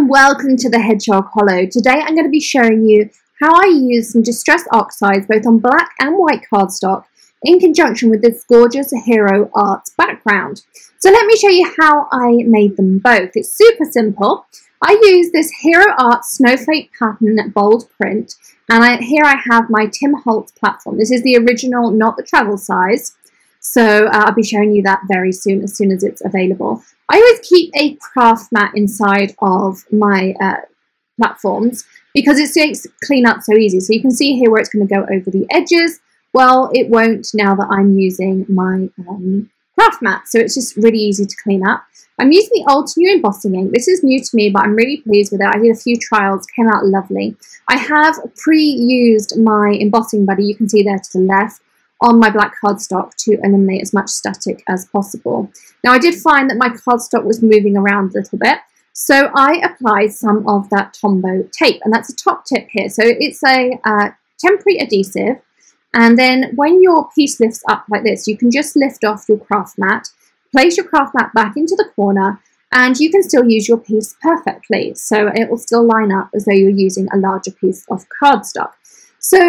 and welcome to the Hedgehog Hollow. Today I'm going to be showing you how I use some Distress Oxides both on black and white cardstock in conjunction with this gorgeous Hero Arts background. So let me show you how I made them both. It's super simple. I use this Hero Arts Snowflake pattern bold print, and here I have my Tim Holtz platform. This is the original, not the travel size. So I'll be showing you that very soon, as soon as it's available. I always keep a craft mat inside of my platforms because it makes clean up so easy. So you can see here where it's going to go over the edges. Well, it won't now that I'm using my craft mat. So it's just really easy to clean up. I'm using the Altenew embossing ink. This is new to me, but I'm really pleased with it. I did a few trials, came out lovely. I have pre-used my embossing buddy, you can see there to the left, on my black cardstock to eliminate as much static as possible. Now I did find that my cardstock was moving around a little bit, so I applied some of that Tombow tape, and that's a top tip here. So it's a temporary adhesive, and then when your piece lifts up like this, you can just lift off your craft mat, place your craft mat back into the corner, and you can still use your piece perfectly. So it will still line up as though you're using a larger piece of cardstock. So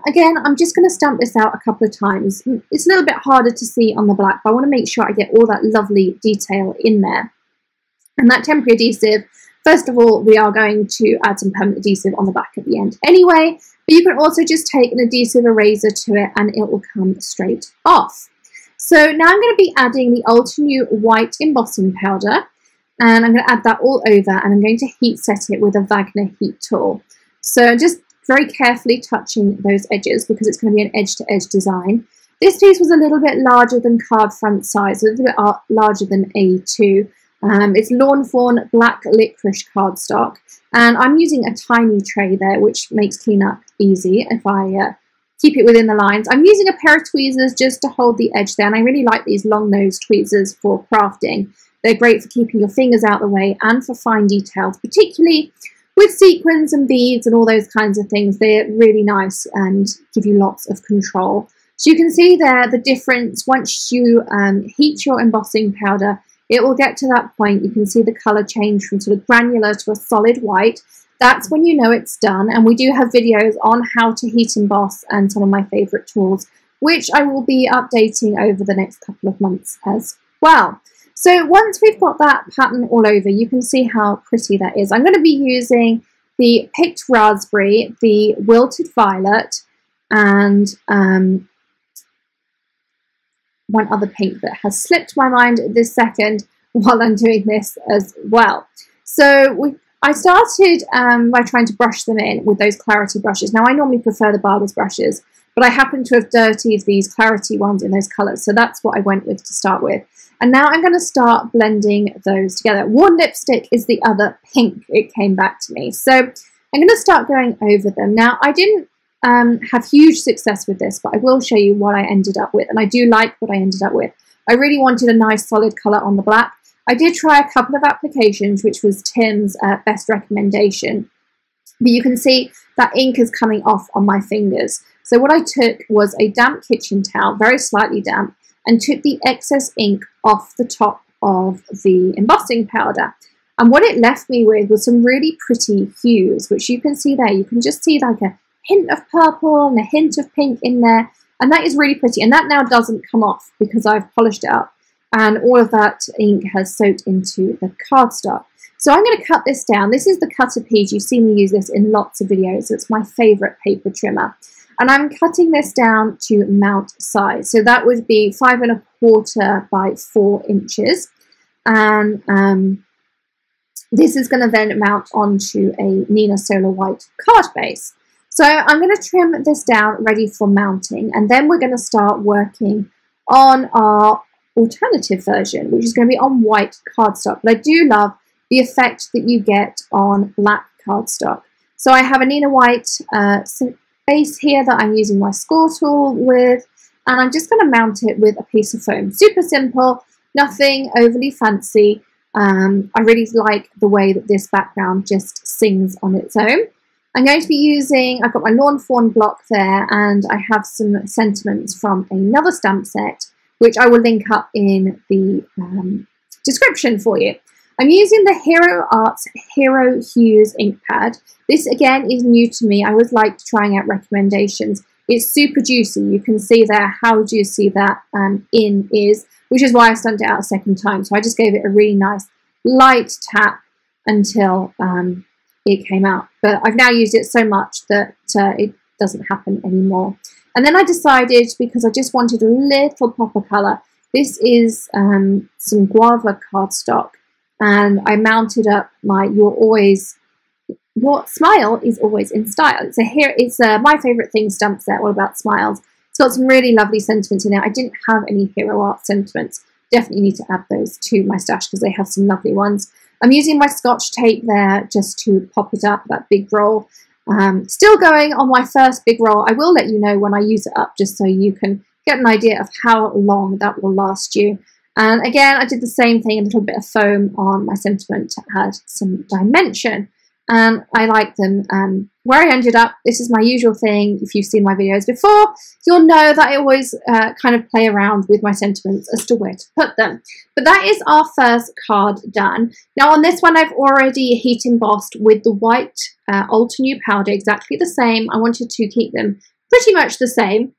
again, I'm just going to stamp this out a couple of times. It's a little bit harder to see on the black, but I want to make sure I get all that lovely detail in there. And that temporary adhesive, first of all, we are going to add some permanent adhesive on the back at the end anyway, but you can also just take an adhesive eraser to it and it will come straight off. So now I'm going to be adding the Altenew white embossing powder, and I'm going to add that all over, and I'm going to heat set it with a Wagner heat tool. So just very carefully touching those edges because it's going to be an edge-to-edge design. This piece was a little bit larger than card front size, a little bit larger than A2. It's Lawn Fawn black licorice cardstock, and I'm using a tiny tray there, which makes cleanup easy if I keep it within the lines. I'm using a pair of tweezers just to hold the edge there, and I really like these long-nosed tweezers for crafting. They're great for keeping your fingers out of the way and for fine details, particularly with sequins and beads and all those kinds of things. They're really nice and give you lots of control. So you can see there the difference. Once you heat your embossing powder, it will get to that point. You can see the colour change from sort of granular to a solid white. That's when you know it's done. And we do have videos on how to heat emboss and some of my favourite tools, which I will be updating over the next couple of months as well. So once we've got that pattern all over, you can see how pretty that is. I'm going to be using the Picked Raspberry, the Wilted Violet, and one other pink that has slipped my mind this second while I'm doing this as well. So I started by trying to brush them in with those clarity brushes. Now I normally prefer the Barber's brushes, but I happen to have dirtied these clarity ones in those colours, so that's what I went with to start with. And now I'm going to start blending those together. Worn Lipstick is the other pink. It came back to me. So I'm going to start going over them. Now, I didn't have huge success with this, but I will show you what I ended up with. And I do like what I ended up with. I really wanted a nice solid colour on the black. I did try a couple of applications, which was Tim's best recommendation. But you can see that ink is coming off on my fingers. So what I took was a damp kitchen towel, very slightly damp, and took the excess ink off the top of the embossing powder. And what it left me with was some really pretty hues, which you can see there. You can just see like a hint of purple and a hint of pink in there. And that is really pretty. And that now doesn't come off because I've polished it up. And all of that ink has soaked into the cardstock. So I'm going to cut this down. This is the cutter piece. You've seen me use this in lots of videos. It's my favourite paper trimmer. And I'm cutting this down to mount size. So that would be 5 1/4 by 4 inches. And this is going to then mount onto a Neenah Solar White card base. So I'm going to trim this down ready for mounting. And then we're going to start working on our alternative version, which is going to be on white cardstock. But I do love the effect that you get on black cardstock. So I have a Neenah White base here that I'm using my score tool with, and I'm just going to mount it with a piece of foam. Super simple, nothing overly fancy. I really like the way that this background just sings on its own. I'm going to be using, I've got my Lawn Fawn block there, and I have some sentiments from another stamp set, which I will link up in the description for you. I'm using the Hero Arts Hero Hues ink pad. This again is new to me. I always like trying out recommendations. It's super juicy. You can see there how juicy that in is, which is why I stumped it out a second time. So I just gave it a really nice light tap until it came out. But I've now used it so much that it doesn't happen anymore. And then I decided, because I just wanted a little pop of colour, this is some guava cardstock, and I mounted up my Your Smile is Always in Style. It's My Favourite Thing stamp set, all about smiles. It's got some really lovely sentiments in it. I didn't have any Hero Art sentiments. Definitely need to add those to my stash because they have some lovely ones. I'm using my Scotch tape there just to pop it up, that big roll. Still going on my first big roll. I will let you know when I use it up, just so you can get an idea of how long that will last you. And again, I did the same thing, a little bit of foam on my sentiment to add some dimension. And I like them. Where I ended up, this is my usual thing. If you've seen my videos before, you'll know that I always kind of play around with my sentiments as to where to put them. But that is our first card done. Now on this one, I've already heat embossed with the white Altenew powder, exactly the same. I wanted to keep them pretty much the same,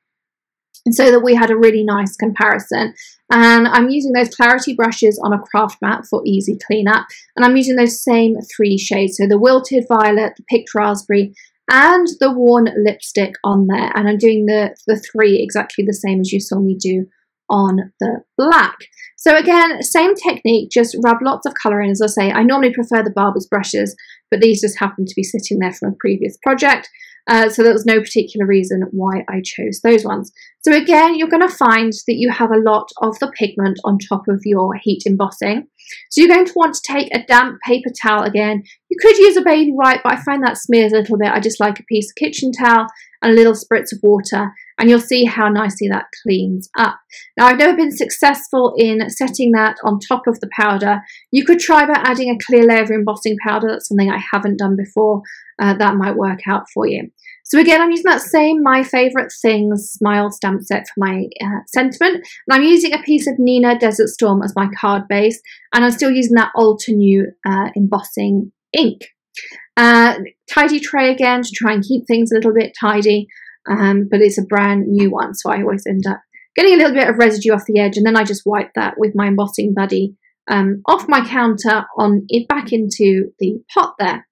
and so that we had a really nice comparison. And I'm using those clarity brushes on a craft mat for easy cleanup. And I'm using those same 3 shades. So the Wilted Violet, the Picked Raspberry, and the Worn Lipstick on there. And I'm doing the 3 exactly the same as you saw me do on the black. So again, same technique, just rub lots of colour in. As I say, I normally prefer the Barber's brushes, but these just happen to be sitting there from a previous project. So there was no particular reason why I chose those ones. So again, you're going to find that you have a lot of the pigment on top of your heat embossing. So you're going to want to take a damp paper towel again. You could use a baby wipe, but I find that smears a little bit. I just like a piece of kitchen towel and a little spritz of water, and you'll see how nicely that cleans up. Now, I've never been successful in setting that on top of the powder. You could try by adding a clear layer of embossing powder. That's something I haven't done before. That might work out for you. So again, I'm using that same My Favourite Things smile stamp set for my sentiment. And I'm using a piece of Neenah Desert Storm as my card base. And I'm still using that Altenew embossing ink. Tidy tray again to try and keep things a little bit tidy. But it's a brand new one, so I always end up getting a little bit of residue off the edge. And then I just wipe that with my embossing buddy off my counter back into the pot there.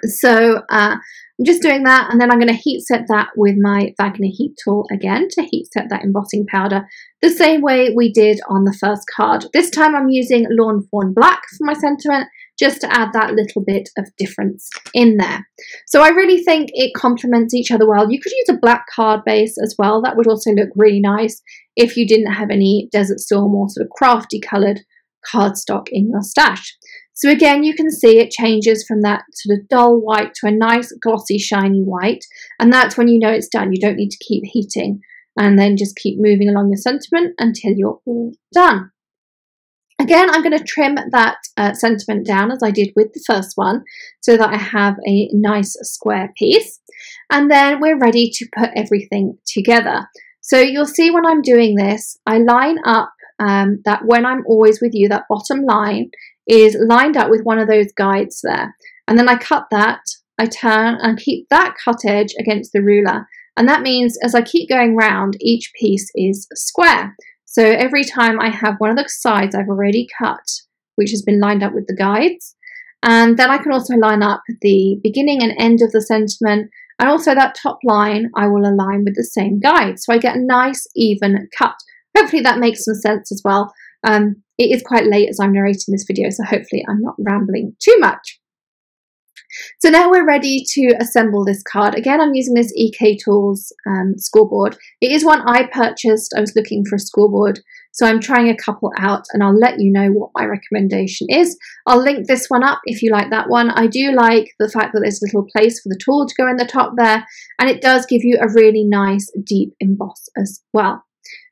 So I'm just doing that, and then I'm going to heat set that with my Wagner heat tool again to heat set that embossing powder the same way we did on the first card. This time I'm using Lawn Fawn Black for my sentiment, just to add that little bit of difference in there. So I really think it complements each other well. You could use a black card base as well. That would also look really nice if you didn't have any Desert Storm or sort of crafty coloured cardstock in your stash. So again, you can see it changes from that sort of dull white to a nice glossy shiny white, and that's when you know it's done. You don't need to keep heating, and then just keep moving along your sentiment until you're all done. Again, I'm going to trim that sentiment down as I did with the first one, so that I have a nice square piece, and then we're ready to put everything together. So you'll see when I'm doing this, I line up that When I'm Always With You, that bottom line is lined up with one of those guides there, and then I cut that, I turn and keep that cut edge against the ruler, and that means as I keep going round, each piece is square. So every time I have one of the sides I've already cut, which has been lined up with the guides, and then I can also line up the beginning and end of the sentiment, and also that top line I will align with the same guide, so I get a nice even cut. Hopefully that makes some sense as well. It is quite late as I'm narrating this video, so hopefully I'm not rambling too much. So now we're ready to assemble this card. Again, I'm using this EK Tools scoreboard. It is one I purchased. I was looking for a scoreboard, so I'm trying a couple out, and I'll let you know what my recommendation is. I'll link this one up if you like that one. I do like the fact that there's a little place for the tool to go in the top there, and it does give you a really nice deep emboss as well.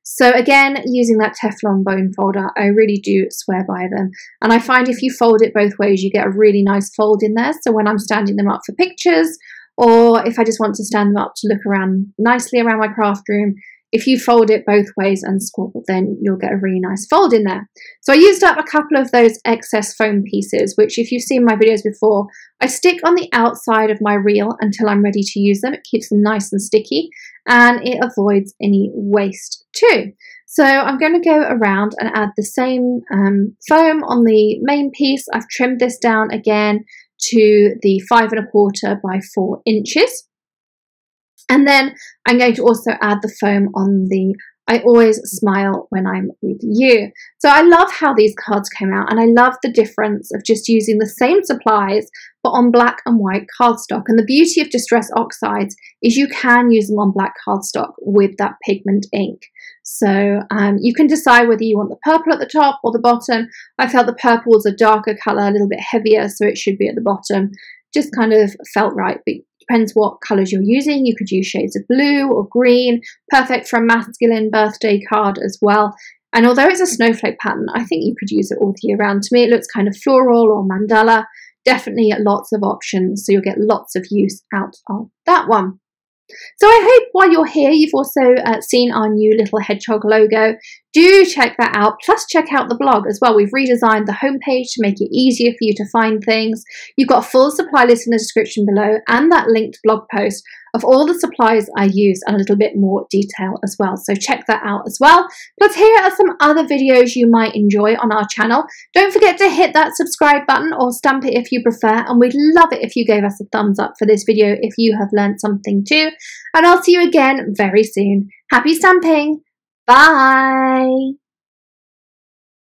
So again, using that Teflon bone folder, I really do swear by them. And I find if you fold it both ways, you get a really nice fold in there. So when I'm standing them up for pictures, or if I just want to stand them up to look around nicely around my craft room, if you fold it both ways and squabble, then you'll get a really nice fold in there. So I used up a couple of those excess foam pieces, which if you've seen my videos before, I stick on the outside of my reel until I'm ready to use them. It keeps them nice and sticky, and it avoids any waste too. So I'm going to go around and add the same foam on the main piece. I've trimmed this down again to the 5 1/4 by 4 inches. And then I'm going to also add the foam on the I Always Smile When I'm With You. So I love how these cards came out, and I love the difference of just using the same supplies but on black and white cardstock. And the beauty of Distress Oxides is you can use them on black cardstock with that pigment ink. So you can decide whether you want the purple at the top or the bottom. I felt the purple was a darker colour, a little bit heavier, so it should be at the bottom. Just kind of felt right, but depends what colours you're using. You could use shades of blue or green, perfect for a masculine birthday card as well. And although it's a snowflake pattern, I think you could use it all year round. To me, it looks kind of floral or mandala. Definitely lots of options, so you'll get lots of use out of that one. So I hope while you're here, you've also seen our new little hedgehog logo. Do check that out, plus check out the blog as well. We've redesigned the homepage to make it easier for you to find things. You've got a full supply list in the description below and that linked blog post of all the supplies I use and a little bit more detail as well. So check that out as well. Plus here are some other videos you might enjoy on our channel. Don't forget to hit that subscribe button or stamp it if you prefer, and we'd love it if you gave us a thumbs up for this video if you have learned something too. And I'll see you again very soon. Happy stamping! Bye!